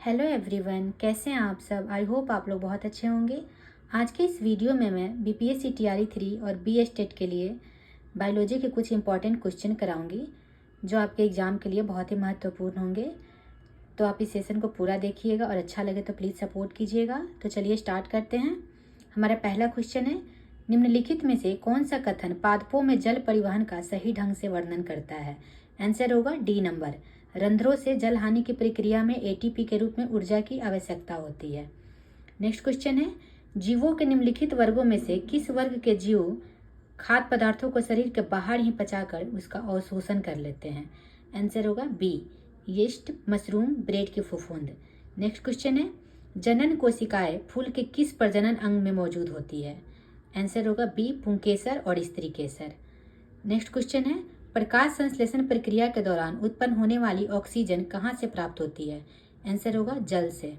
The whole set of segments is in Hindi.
हेलो एवरीवन, कैसे हैं आप सब। आई होप आप लोग बहुत अच्छे होंगे। आज के इस वीडियो में मैं बीपीएससी टीआरई 3 और बी स्टेट के लिए बायोलॉजी के कुछ इंपॉर्टेंट क्वेश्चन कराऊंगी जो आपके एग्ज़ाम के लिए बहुत ही महत्वपूर्ण होंगे। तो आप इस सेशन को पूरा देखिएगा और अच्छा लगे तो प्लीज़ सपोर्ट कीजिएगा। तो चलिए स्टार्ट करते हैं। हमारा पहला क्वेश्चन है, निम्नलिखित में से कौन सा कथन पादपों में जल परिवहन का सही ढंग से वर्णन करता है। आंसर होगा डी नंबर। रंध्रों से जल हानि की प्रक्रिया में एटीपी के रूप में ऊर्जा की आवश्यकता होती है। नेक्स्ट क्वेश्चन है, जीवों के निम्नलिखित वर्गों में से किस वर्ग के जीव खाद्य पदार्थों को शरीर के बाहर ही पचाकर उसका अवशोषण कर लेते हैं। आंसर होगा बी, यीस्ट, मशरूम, ब्रेड की फफूंद। नेक्स्ट क्वेश्चन है, जनन कोशिकाएं फूल के किस प्रजनन अंग में मौजूद होती है। आंसर होगा बी, पुंकेसर और स्त्री केसर। नेक्स्ट क्वेश्चन है, प्रकाश संश्लेषण प्रक्रिया के दौरान उत्पन्न होने वाली ऑक्सीजन कहाँ से प्राप्त होती है। आंसर होगा जल से।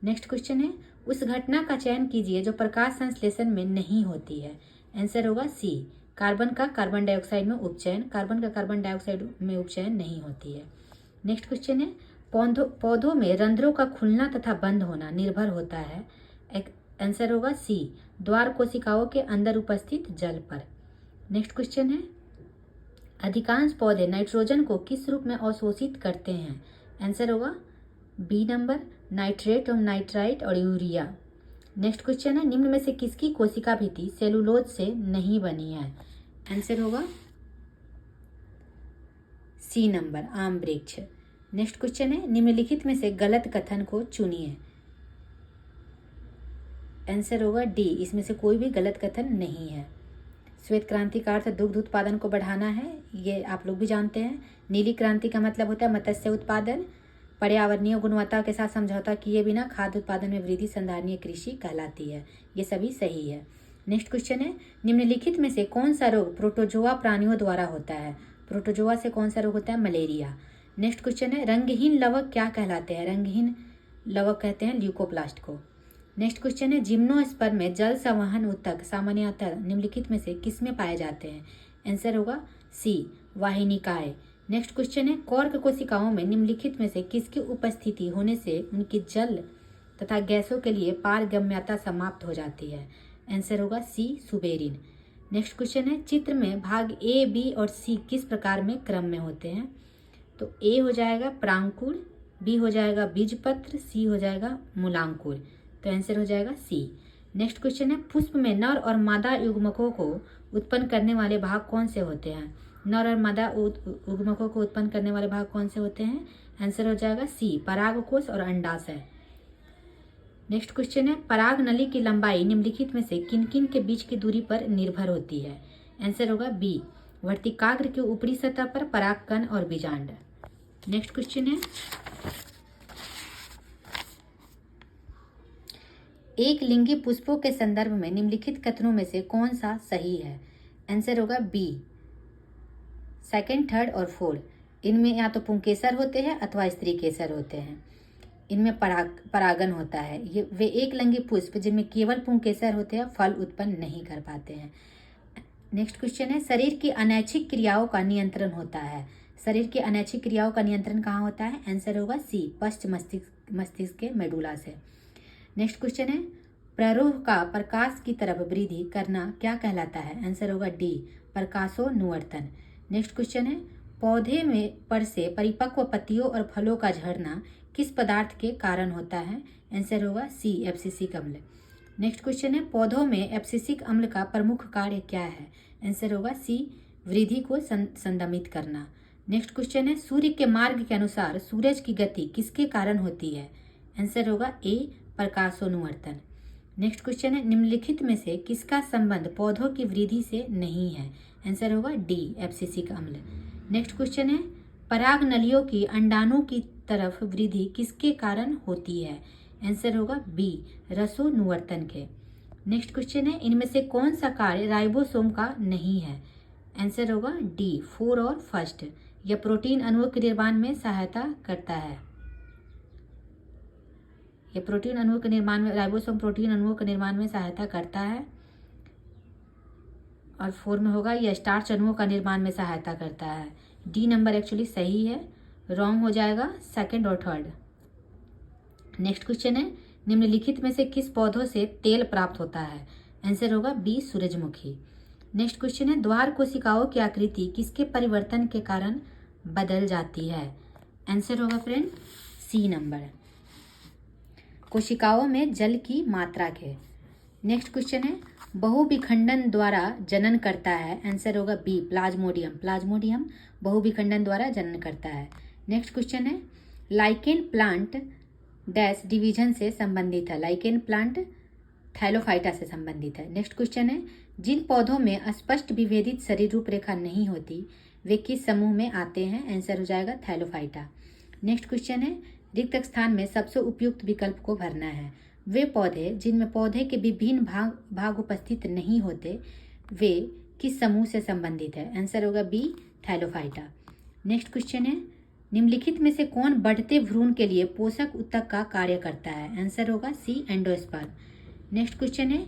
नेक्स्ट क्वेश्चन है, उस घटना का चयन कीजिए जो प्रकाश संश्लेषण में नहीं होती है। आंसर होगा सी, कार्बन का कार्बन डाइऑक्साइड में उपचयन। कार्बन का कार्बन डाइऑक्साइड में उपचयन नहीं होती है। नेक्स्ट क्वेश्चन है, पौधों में रंध्रों का खुलना तथा बंद होना निर्भर होता है। आंसर होगा सी, द्वार कोशिकाओं के अंदर उपस्थित जल पर। नेक्स्ट क्वेश्चन है, अधिकांश पौधे नाइट्रोजन को किस रूप में अवशोषित करते हैं। आंसर होगा बी नंबर, नाइट्रेट और नाइट्राइट और यूरिया। नेक्स्ट क्वेश्चन है, निम्न में से किसकी कोशिका भित्ति सेलुलोज से नहीं बनी है। आंसर होगा सी नंबर, आम वृक्ष। नेक्स्ट क्वेश्चन है, निम्नलिखित में से गलत कथन को चुनिए। आंसर होगा डी, इसमें से कोई भी गलत कथन नहीं है। श्वेत क्रांति का अर्थ दुग्ध उत्पादन को बढ़ाना है, ये आप लोग भी जानते हैं। नीली क्रांति का मतलब होता है मत्स्य उत्पादन। पर्यावरणीय गुणवत्ता के साथ समझौता किए बिना खाद्य उत्पादन में वृद्धि संधारणीय कृषि कहलाती है। ये सभी सही है। नेक्स्ट क्वेश्चन है, निम्नलिखित में से कौन सा रोग प्रोटोजोआ प्राणियों द्वारा होता है। प्रोटोजोआ से कौन सा रोग होता है, मलेरिया। नेक्स्ट क्वेश्चन है, रंगहीन लवक क्या कहलाते हैं। रंगहीन लवक कहते हैं ल्यूकोप्लास्ट को। नेक्स्ट क्वेश्चन है, जिम्नोस्पर्म में जल संवहन ऊतक सामान्यतः निम्नलिखित में से किसमें पाए जाते हैं। आंसर होगा सी, वाहिनिकाएं। नेक्स्ट क्वेश्चन है, कॉर्क कोशिकाओं में निम्नलिखित में से किसकी उपस्थिति होने से उनकी जल तथा गैसों के लिए पारगम्यता समाप्त हो जाती है। आंसर होगा सी, सुबेरिन। नेक्स्ट क्वेश्चन है, चित्र में भाग ए, बी और सी किस प्रकार में क्रम में होते हैं। तो ए हो जाएगा प्रांकुर, बी हो जाएगा बीजपत्र, सी हो जाएगा मूलांकुर। तो आंसर हो जाएगा सी। नेक्स्ट क्वेश्चन है, पुष्प में नर और मादा युग्मकों को उत्पन्न करने वाले भाग कौन से होते हैं। नर और मादा युग्मकों को उत्पन्न करने वाले भाग कौन से होते हैं। आंसर हो जाएगा सी, परागकोश और अंडाशय। नेक्स्ट क्वेश्चन है, पराग नली की लंबाई निम्नलिखित में से किन किन के बीच की दूरी पर निर्भर होती है। आंसर होगा बी, वर्तिकाग्र के ऊपरी सतह पर परागकण और बीजांड। नेक्स्ट क्वेश्चन है, एक लिंगी पुष्पों के संदर्भ में निम्नलिखित कथनों में से कौन सा सही है। आंसर होगा बी, सेकंड, थर्ड और फोर्थ। इनमें या तो पुंकेसर होते हैं अथवा स्त्री केसर होते हैं। इनमें परागन होता है। ये वे एक लिंगी पुष्प जिनमें केवल पुंकेसर होते हैं फल उत्पन्न नहीं कर पाते हैं। नेक्स्ट क्वेश्चन है, शरीर की अनैच्छिक क्रियाओं का नियंत्रण होता है। शरीर की अनैच्छिक क्रियाओं का नियंत्रण कहाँ होता है। आंसर होगा सी, पश्च मस्तिष्क के मेडुला से। नेक्स्ट क्वेश्चन है, प्ररोह का प्रकाश की तरफ वृद्धि करना क्या कहलाता है। आंसर होगा डी, प्रकाशोन्वर्तन। नेक्स्ट क्वेश्चन है, पौधे में पर से परिपक्व पत्तियों और फलों का झड़ना किस पदार्थ के कारण होता है। आंसर होगा सी, एब्सिसिक अम्ल। नेक्स्ट क्वेश्चन है, पौधों में एब्सिसिक अम्ल का प्रमुख कार्य क्या है। आंसर होगा सी, वृद्धि को संदमित करना। नेक्स्ट क्वेश्चन है, सूर्य के मार्ग के अनुसार सूरज की गति किसके कारण होती है। आंसर होगा ए, प्रकाशोन्वर्तन। नेक्स्ट क्वेश्चन है, निम्नलिखित में से किसका संबंध पौधों की वृद्धि से नहीं है। आंसर होगा डी, एब्सिसिक अम्ल। नेक्स्ट क्वेश्चन है, पराग नलियों की अंडाणु की तरफ वृद्धि किसके कारण होती है। आंसर होगा बी, रसोनुवर्तन के। नेक्स्ट क्वेश्चन है, इनमें से कौन सा कार्य राइबोसोम का नहीं है। आंसर होगा डी, 4 और फर्स्ट। यह प्रोटीन अणुओं के निर्माण में सहायता करता है। यह प्रोटीन अणुओं के निर्माण में, राइबोसोम प्रोटीन अणुओं के निर्माण में सहायता करता है। और 4 में होगा, यह स्टार्च अणुओं का निर्माण में सहायता करता है। डी नंबर एक्चुअली सही है, रॉन्ग हो जाएगा सेकंड और थर्ड। नेक्स्ट क्वेश्चन है, निम्नलिखित में से किस पौधों से तेल प्राप्त होता है? आंसर होगा बी, सूरजमुखी। नेक्स्ट क्वेश्चन है, द्वार कोशिकाओं की आकृति किसके परिवर्तन के कारण बदल जाती है? आंसर होगा फ्रेंड सी नंबर, कोशिकाओं में जल की मात्रा के। नेक्स्ट क्वेश्चन है, बहुविखंडन द्वारा जनन करता है? आंसर होगा बी, प्लाज्मोडियम। प्लाज्मोडियम बहुविखंडन द्वारा जनन करता है। नेक्स्ट क्वेश्चन है, लाइकेन प्लांट डैश डिवीजन से संबंधित है? लाइकेन प्लांट थैलोफाइटा से संबंधित है। नेक्स्ट क्वेश्चन है, जिन पौधों में स्पष्ट विभेदित शरीर रूपरेखा नहीं होती वे किस समूह में आते हैं? आंसर हो जाएगा थैलोफाइटा। नेक्स्ट क्वेश्चन है, रिक्त स्थान में सबसे उपयुक्त विकल्प को भरना है। वे पौधे जिनमें पौधे के विभिन्न भाग उपस्थित नहीं होते वे किस समूह से संबंधित है? आंसर होगा बी, थैलोफाइटा। नेक्स्ट क्वेश्चन है, निम्नलिखित में से कौन बढ़ते भ्रूण के लिए पोषक ऊतक का कार्य करता है? आंसर होगा सी, एंडोस्पर्म। नेक्स्ट क्वेश्चन है,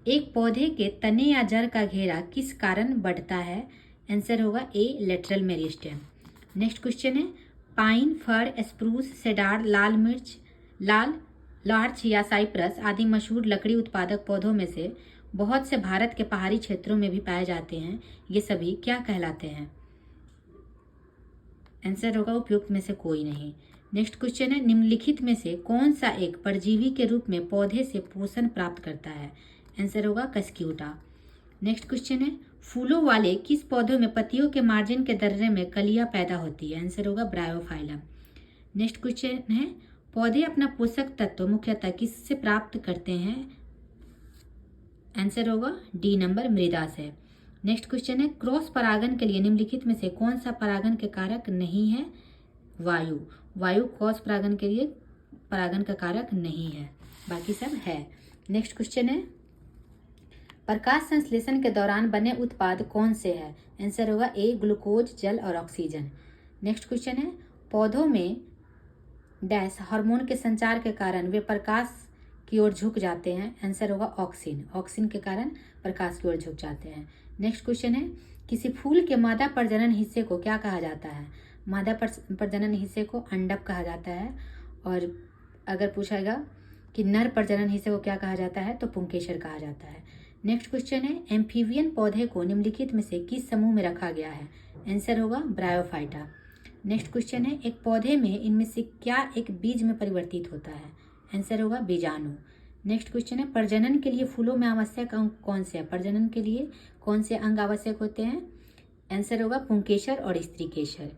एक पौधे के तने या जड़ का घेरा किस कारण बढ़ता है? आंसर होगा ए, लेटरल मेरिस्टेम। नेक्स्ट क्वेश्चन है, पाइन, फर, स्प्रूस, सेडार, लाल मिर्च, लार्च या साइप्रस आदि मशहूर लकड़ी उत्पादक पौधों में से बहुत से भारत के पहाड़ी क्षेत्रों में भी पाए जाते हैं। ये सभी क्या कहलाते हैं? आंसर होगा उपयुक्त में से कोई नहीं। नेक्स्ट क्वेश्चन है, निम्नलिखित में से कौन सा एक परजीवी के रूप में पौधे से पोषण प्राप्त करता है? आंसर होगा कस्क्यूटा। नेक्स्ट क्वेश्चन है, फूलों वाले किस पौधों में पत्तियों के मार्जिन के दर्रे में कलियां पैदा होती है? आंसर होगा ब्रायोफाइलम। नेक्स्ट क्वेश्चन है, पौधे अपना पोषक तत्व मुख्यतः किससे प्राप्त करते हैं? आंसर होगा डी नंबर, मृदा से। नेक्स्ट क्वेश्चन है, क्रॉस परागण के लिए निम्नलिखित में से कौन सा परागण के कारक नहीं है? वायु। वायु क्रॉस परागण के लिए परागण का कारक नहीं है, बाकी सब है। नेक्स्ट क्वेश्चन है, प्रकाश संश्लेषण के दौरान बने उत्पाद कौन से हैं? आंसर होगा ए, ग्लूकोज, जल और ऑक्सीजन। नेक्स्ट क्वेश्चन है, पौधों में डैश हार्मोन के संचार के कारण वे प्रकाश की ओर झुक जाते हैं? आंसर होगा ऑक्सिन। ऑक्सिन के कारण प्रकाश की ओर झुक जाते हैं। नेक्स्ट क्वेश्चन है, किसी फूल के मादा प्रजनन हिस्से को क्या कहा जाता है? मादा प्रजनन हिस्से को अंडक कहा जाता है। और अगर पूछेगा कि नर प्रजनन हिस्से को क्या कहा जाता है तो पुंकेसर कहा जाता है। नेक्स्ट क्वेश्चन है, एम्फीबियन पौधे को निम्नलिखित में से किस समूह में रखा गया है? आंसर होगा ब्रायोफाइटा। नेक्स्ट क्वेश्चन है, एक पौधे में इनमें से क्या एक बीज में परिवर्तित होता है? आंसर होगा बीजाणु। नेक्स्ट क्वेश्चन है, प्रजनन के लिए फूलों में आवश्यक अंग कौन से हैं? प्रजनन के लिए कौन से अंग आवश्यक होते हैं? आंसर होगा पुंकेसर और स्त्रीकेसर।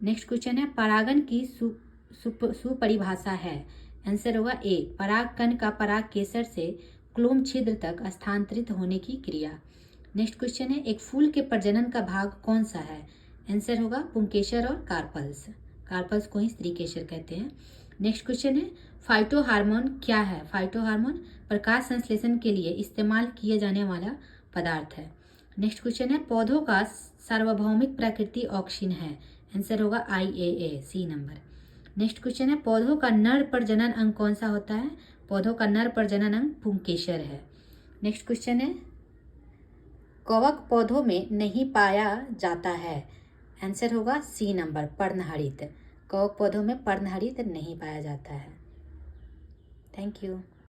नेक्स्ट क्वेश्चन है, परागण की सुपरिभाषा है? आंसर होगा ए, परागकण का पराग केसर से क्लोम छिद्र तक स्थानांतरित होने की क्रिया। नेक्स्ट क्वेश्चन है, एक फूल के प्रजनन का भाग कौन सा है? आंसर होगा पुंकेसर और कार्पल्स। कार्पल्स को ही स्त्रीकेसर कहते हैं। नेक्स्ट क्वेश्चन है, फाइटो हार्मोन क्या है? फाइटो हार्मोन प्रकाश संश्लेषण के लिए इस्तेमाल किए जाने वाला पदार्थ है। नेक्स्ट क्वेश्चन है, पौधों का सार्वभौमिक प्रकृति ऑक्सीन है? आंसर होगा IAA, C number. Next question है, पौधों का नर प्रजनन अंग कौन सा होता है? पौधों का नर प्रजनन अंग पुंकेसर है। नेक्स्ट क्वेश्चन है, कवक पौधों में नहीं पाया जाता है? आंसर होगा सी नंबर, पर्णहरित। कवक पौधों में पर्णहरित नहीं पाया जाता है। Thank you.